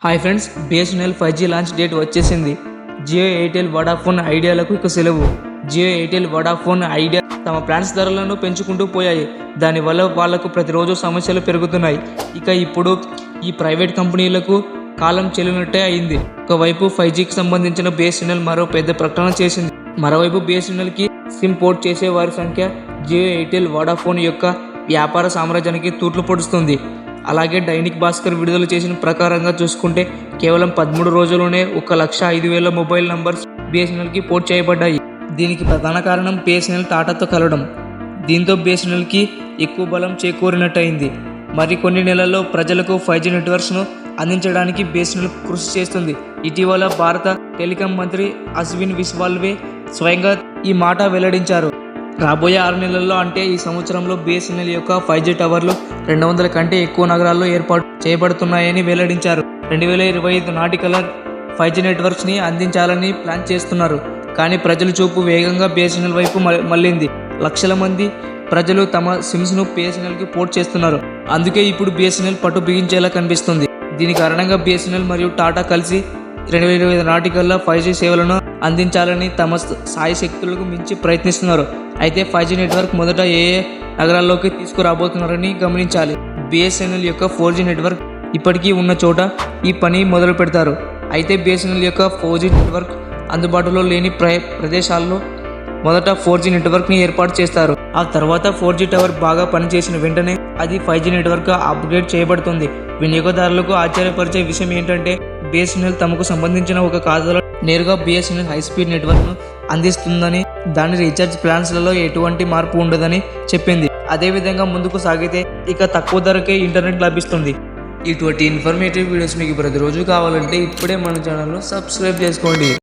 Hi friends, BSNL 5G launch date వచ్చేసింది. Jio, Airtel, Vodafone, ఐడియాలకు ఇక సెలవు. జియో, ఎయిర్టెల్, వడాఫోన్, ఐడియా తమ ప్లాన్స్ ధరలను పెంచుకుంటూ పోయాయి. దానివల్ల వాళ్లకు ప్రతిరోజు సమస్యలు పెరుగుతున్నాయి. ఇక ఇప్పుడు ఈ ప్రైవేట్ కంపెనీలకు కాలం చెల్లినట్టే అయింది. ఒకవైపు 5Gకి సంబంధించిన బిఎస్ఎన్ఎల్ మరో పెద్ద ప్రకటన చేసింది. మరోవైపు బిఎస్ఎన్ఎల్కి సిమ్ పోర్ట్ చేసే వారి సంఖ్య జియో, ఎయిర్టెల్, వడాఫోన్ యొక్క వ్యాపార సామ్రాజ్యానికి తూట్లు పొడుస్తుంది. అలాగే దైనిక్ భాస్కర్ విడుదల చేసిన ప్రకారంగా చూసుకుంటే కేవలం 13 రోజుల్లోనే 1,05,000 మొబైల్ నంబర్స్ బిఎస్ఎన్ఎల్కి పోర్ట్ చేయబడ్డాయి. దీనికి ప్రధాన కారణం బిఎస్ఎన్ఎల్ టాటాతో కలవడం. దీంతో బిఎస్ఎన్ఎల్కి ఎక్కువ బలం చేకూరినట్టయింది. మరికొన్ని నెలల్లో ప్రజలకు 5G నెట్వర్క్స్ను అందించడానికి బిఎస్ఎన్ఎల్ కృషి చేస్తుంది. ఇటీవల భారత టెలికాం మంత్రి అశ్విన్ విశ్వాల్వే స్వయంగా ఈ మాట వెల్లడించారు. రాబోయే 6 నెలల్లో అంటే ఈ సంవత్సరంలో బిఎస్ఎన్ఎల్ యొక్క 5G టవర్లు 200 కంటే ఎక్కువ నగరాల్లో ఏర్పాటు చేయబడుతున్నాయని వెల్లడించారు. 2025 నాటికల్లా 5G నెట్వర్క్స్ని అందించాలని ప్లాన్ చేస్తున్నారు. కానీ ప్రజల చూపు వేగంగా బిఎస్ఎన్ఎల్ వైపు మళ్ళింది. లక్షల మంది ప్రజలు తమ సిమ్స్ను బిఎస్ఎన్ఎల్కి పోర్ట్ చేస్తున్నారు. అందుకే ఇప్పుడు బిఎస్ఎన్ఎల్ పట్టు బిగించేలా కనిపిస్తుంది. దీని కారణంగా బిఎస్ఎన్ఎల్ మరియు టాటా కలిసి 2025 నాటికల్లా 5G సేవలను అందించాలని తమ సాయి శక్తులకు మించి ప్రయత్నిస్తున్నారు. అయితే 5G నెట్వర్క్ మొదట ఏ నగరాల్లోకి తీసుకురాబోతున్నారని గమనించాలి. బిఎస్ఎన్ఎల్ యొక్క 4G నెట్వర్క్ ఇప్పటికీ ఉన్న చోట ఈ పని మొదలు పెడతారు. అయితే బిఎస్ఎన్ఎల్ యొక్క 4G నెట్వర్క్ అందుబాటులో లేని ప్రదేశాల్లో మొదట 4G నెట్వర్క్ని ఏర్పాటు చేస్తారు. ఆ తర్వాత 4G టవర్ బాగా పనిచేసిన వెంటనే అది 5G నెట్వర్క్గా అప్గ్రేడ్ చేయబడుతుంది. వినియోగదారులకు ఆశ్చర్యపరిచే విషయం ఏంటంటే బిఎస్ఎన్ఎల్ తమకు సంబంధించిన ఒక ఖాతాలో నేరుగా బిఎస్ఎన్ఎల్ హైస్పీడ్ నెట్వర్క్ను అందిస్తుందని, దాని రీఛార్జ్ ప్లాన్స్లలో ఎటువంటి మార్పు ఉండదని చెప్పింది. అదేవిధంగా ముందుకు సాగితే ఇక తక్కువ ధరకే ఇంటర్నెట్ లభిస్తుంది. ఇటువంటి ఇన్ఫర్మేటివ్ వీడియోస్ మీకు ప్రతిరోజు కావాలంటే ఇప్పుడే మన ఛానల్ను సబ్స్క్రైబ్ చేసుకోండి.